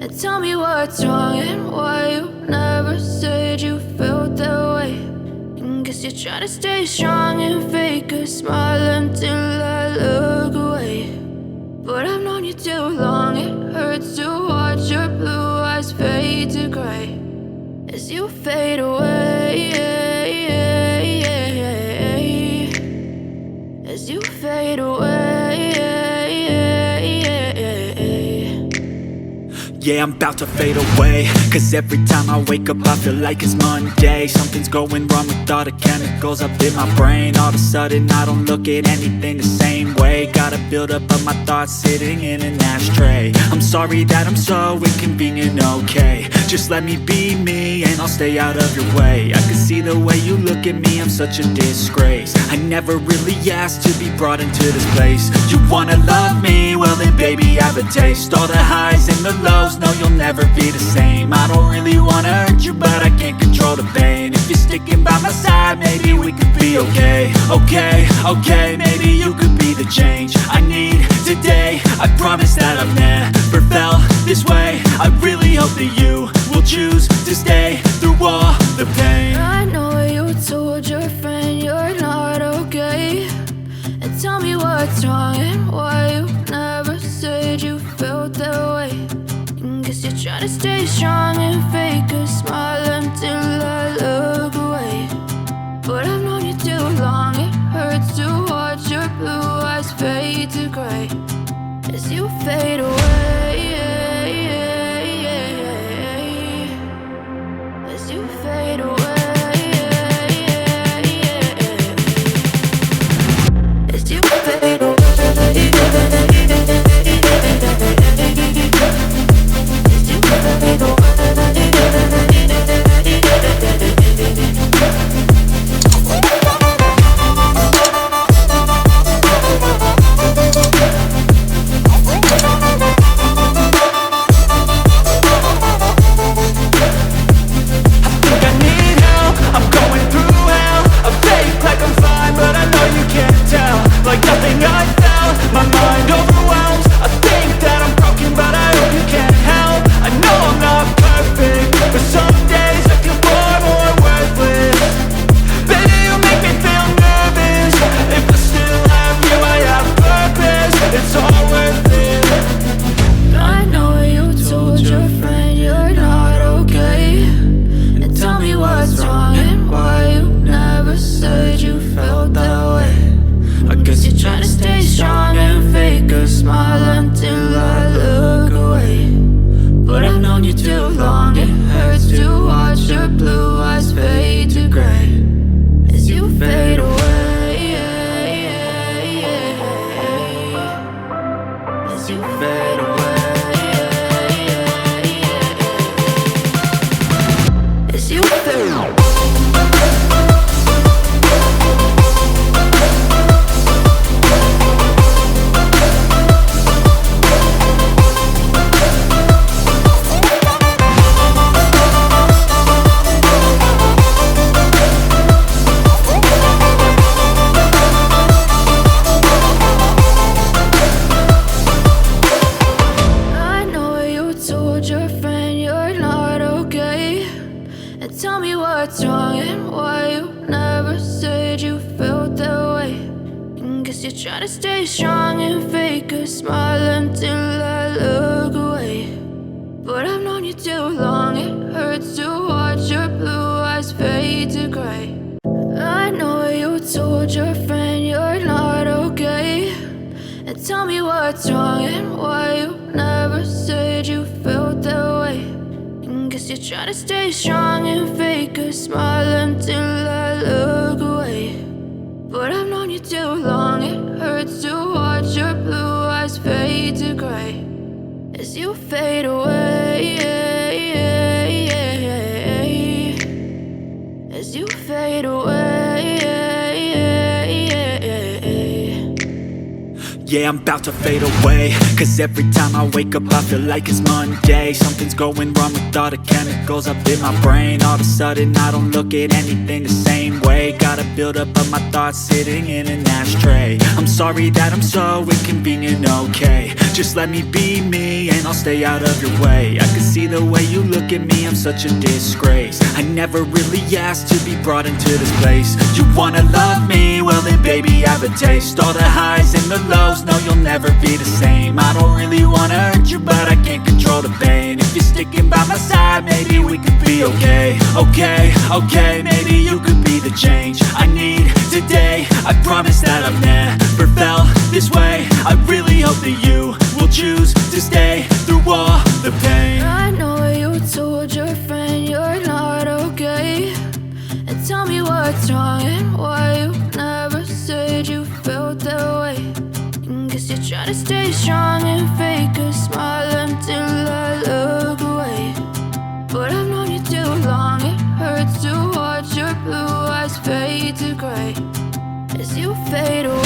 And tell me what's wrong and why you never said you felt that way. And guess you're trying to stay strong and fake a smile until I look away. But I've known you too long, it hurts to watch your blue eyes fade to gray as you fade away, as you fade away. Yeah, I'm about to fade away, cause every time I wake up I feel like it's Monday. Something's going wrong with all the chemicals up in my brain. All of a sudden I don't look at anything the same way. Gotta build up of my thoughts sitting in an ashtray. I'm sorry that I'm so inconvenient, okay. Just let me be me and I'll stay out of your way. I can see the way you look at me, I'm such a disgrace. I never really asked to be brought into this place. You wanna love me? Well then baby have a taste. All the highs and the lows, no you'll never be the same. I don't really wanna hurt you but I can't control the pain. If you're sticking by my side maybe we could be okay. Okay, maybe you could be the change I need today. I promise that I've never felt this way. I really hope that you will choose to stay through all the pain. I know you told your friend you're not okay. And tell me what's wrong and why you never said you felt that way. And guess you're trying to stay strong and fake a smile until I look away. But I've known you too long, it hurts to watch your blue eyes fade to gray as you fade away, as you fade away, as you fade away. Yeah, I'm about to fade away, cause every time I wake up I feel like it's Monday. Something's going wrong with all the chemicals up in my brain. All of a sudden I don't look at anything the same way. Got a buildup of my thoughts sitting in an ashtray. I'm sorry that I'm so inconvenient, okay. Just let me be me and I'll stay out of your way. I can see the way you look at me, I'm such a disgrace. I never really asked to be brought into this place. You wanna love me? Well then baby I have a taste. All the highs and the lows, no you'll never be the same. I don't really wanna hurt you but I can't control the pain. If you're sticking by my side, maybe we could be okay. Okay, maybe you could be the change I need today. I promise that I've never felt this way. I really hope that you will choose to stay through all the pain. I know you told your friend you're not okay, and tell me what's wrong and why you never said you felt that way. Guess you're trying to stay strong and fake a smile until I look away. But I've known you too long, it hurts to watch your blue eyes fade to gray as you fade away.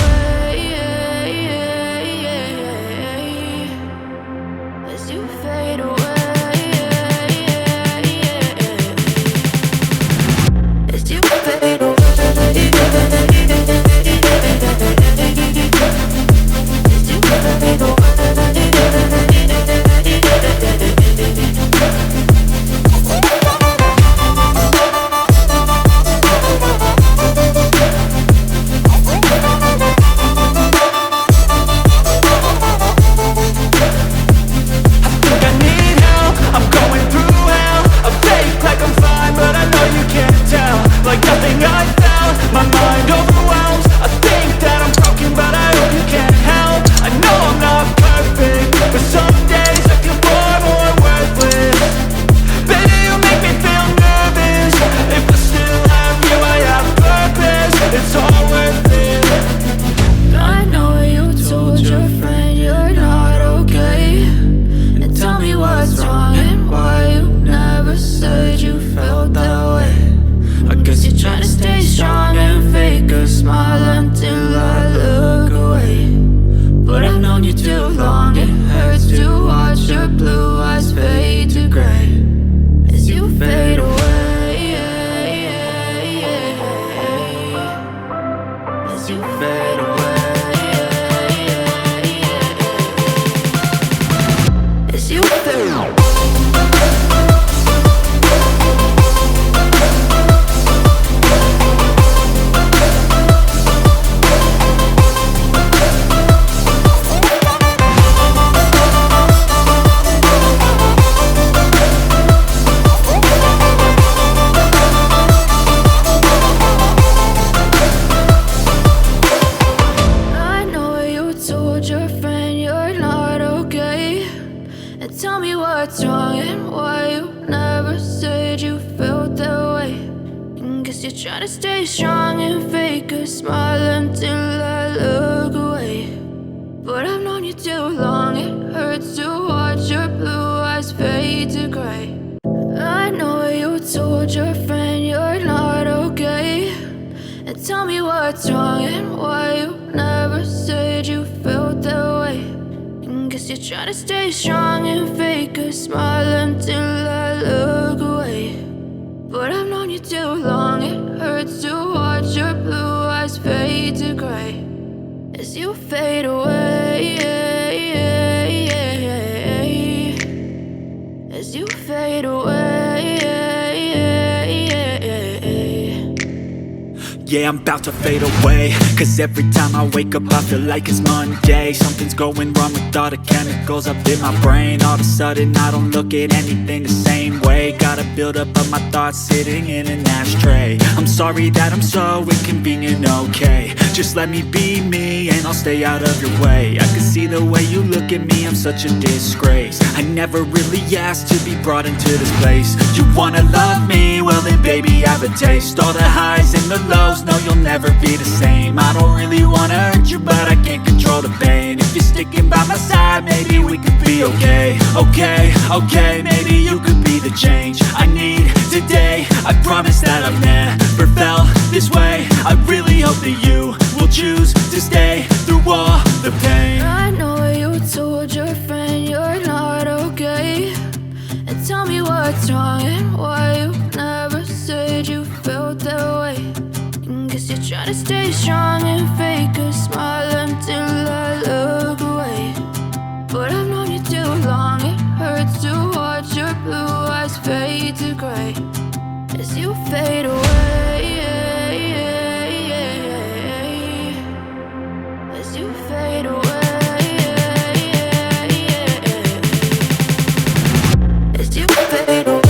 As you fade away. As you fade away. Yeah, I'm about to fade away, cause every time I wake up I feel like it's Monday. Something's going wrong with all the chemicals up in my brain. All of a sudden I don't look at anything the same way. Got a buildup of my thoughts sitting in an ashtray. I'm sorry that I'm so inconvenient, okay. Just let me be me and I'll stay out of your way. I can see the way you look at me, I'm such a disgrace. I never really asked to be brought into this place. You wanna love me? Well then baby I have a taste. All the highs and the lows, no you'll never be the same. I don't really wanna hurt you but I can't control the pain. If you're sticking by my side, maybe we could be okay. Okay, maybe you could be the change I need today. I promise that I've never felt this way. I really hope that you will choose to stay through all the pain. what's wrong and why you never said you felt that way. Guess you're trying to stay strong and fake a smile until I look away. But I've known you too long, it hurts to watch your blue eyes fade to gray as you fade away. As you fade away. As you fade away.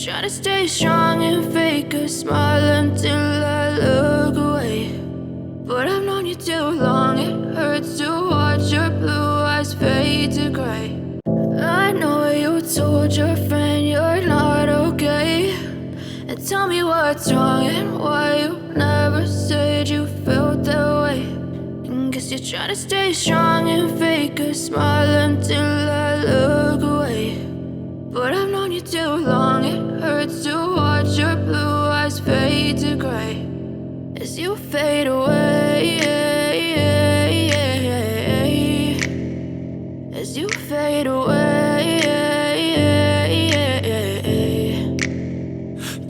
Try to stay strong and fake a smile until I look away. But I've known you too long, it hurts to watch your blue eyes fade to gray. I know you told your friend you're not okay, and tell me what's wrong and why you never said you felt that way. Guess you're trying to stay strong and fake a smile until I look away. But I've known you too long, it hurts to watch your blue eyes fade to gray as you fade away. As you fade away.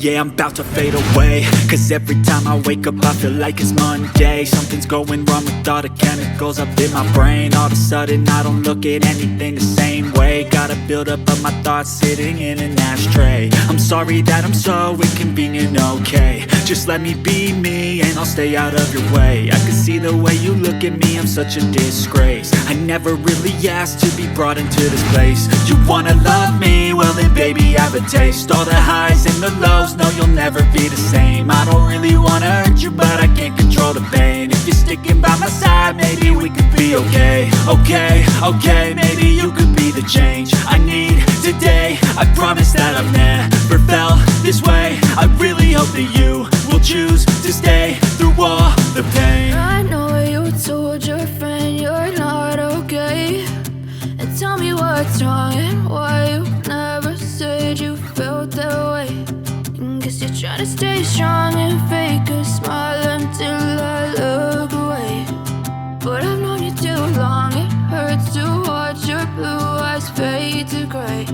Yeah, I'm about to fade away, cause every time I wake up I feel like it's Monday. Something's going wrong with all the chemicals up in my brain. All of a sudden I don't look at anything the same way. Got a buildup of my thoughts sitting in an ashtray. I'm sorry that I'm so inconvenient, okay. Just let me be me and I'll stay out of your way. I can see the way you look at me, I'm such a disgrace. I never really asked to be brought into this place. You wanna love me? Well then baby I have a taste. All the highs and the lows, no you'll never be the same. I don't really wanna hurt you but I can't control the pain. If you're sticking by my side maybe we could be okay. Okay, maybe you could be the change I need today. I promise that I've never felt this way. I really hope that you will choose to stay through all the pain. I know you told your friend you're not okay, and tell me what's wrong and why you never said you felt that way. Guess you're trying to stay strong and fake a smile until I look away. But I've known you too long, it hurts to watch your blue eyes fade to gray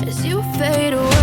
as you fade away.